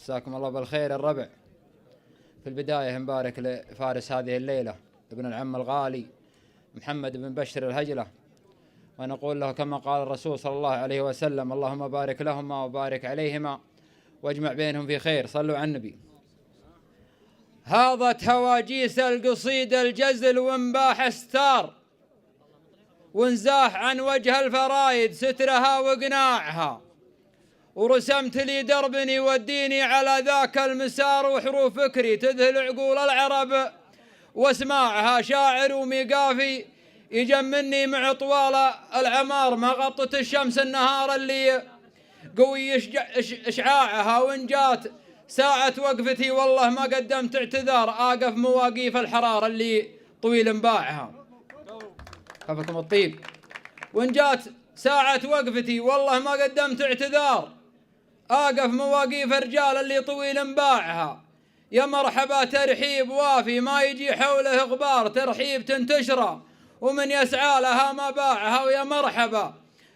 مساكم الله بالخير الربع. في البداية نبارك لفارس هذه الليلة ابن العم الغالي محمد بن بشر الهجلة، ونقول له كما قال الرسول صلى الله عليه وسلم: اللهم بارك لهما وبارك عليهما واجمع بينهم في خير. صلوا على النبي. هاضت هواجيس القصيد الجزل وانباح استار، وانزاح عن وجه الفرايد سترها وقناعها، ورسمت لي درب يوديني على ذاك المسار، وحروف فكري تذهل عقول العرب واسماعها. شاعر وميقافي يجمني مع طوال العمار، ما غطت الشمس النهار اللي قوي اشعاعها. وان جات ساعة وقفتي والله ما قدمت اعتذار، اقف مواقيف الحرارة اللي طويل انباعها. كفكم الطيب. وان جات ساعة وقفتي والله ما قدمت اعتذار، اقف مواقيف الرجال اللي طويل انباعها. يا مرحبا ترحيب وافي ما يجي حوله غبار، ترحيب تنتشره ومن يسعى لها ما باعها. ويا مرحبا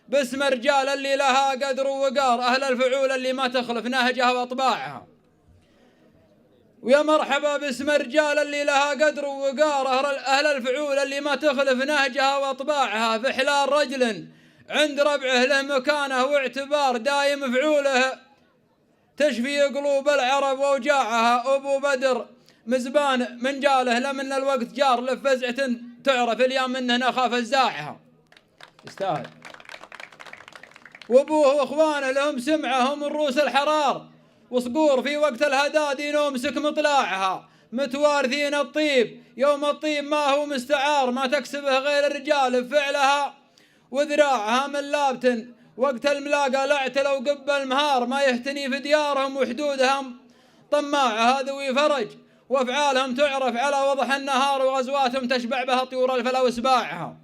باسم الرجال اللي لها قدر ووقار، اهل الفعول اللي ما تخلف نهجها واطباعها. ويا مرحبا باسم الرجال اللي لها قدر ووقار، اهل الفعول اللي ما تخلف نهجها واطباعها. في حلال رجل عند ربعه له مكانه واعتبار، دايم فعوله تشفي قلوب العرب واوجاعها. ابو بدر مزبان من جاله لمن الوقت جار، لفزعة تعرف اليوم منه نخاف الزاعها. يستاهل. وابوه واخوانه لهم سمعهم الروس الحرار، وصقور في وقت الهدادي نمسك مطلاعها. متوارثين الطيب يوم الطيب ما هو مستعار، ما تكسبه غير الرجال بفعلها وذراعها. من لابتن وقت الملاقى لعت لو قبل مهار، ما يهتني في ديارهم وحدودهم طماعها. ذوي فرج وافعالهم تعرف على وضح النهار، وغزواتهم تشبع بها طيور الفلا وسباعها.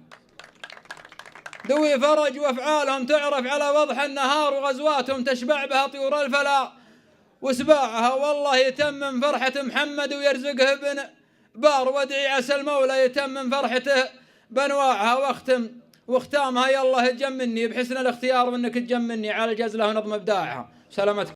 ذوي فرج وافعالهم تعرف على وضح النهار، وغزواتهم تشبع بها طيور الفلا وسباعها. والله يتمم فرحة محمد ويرزقه بن بار، وادعي عسى المولى يتمم فرحته بانواعها. واختامها يلا تجمني بحسن الاختيار، وانك تجمني على الجزله ونظم ابداعها. سلامتكم.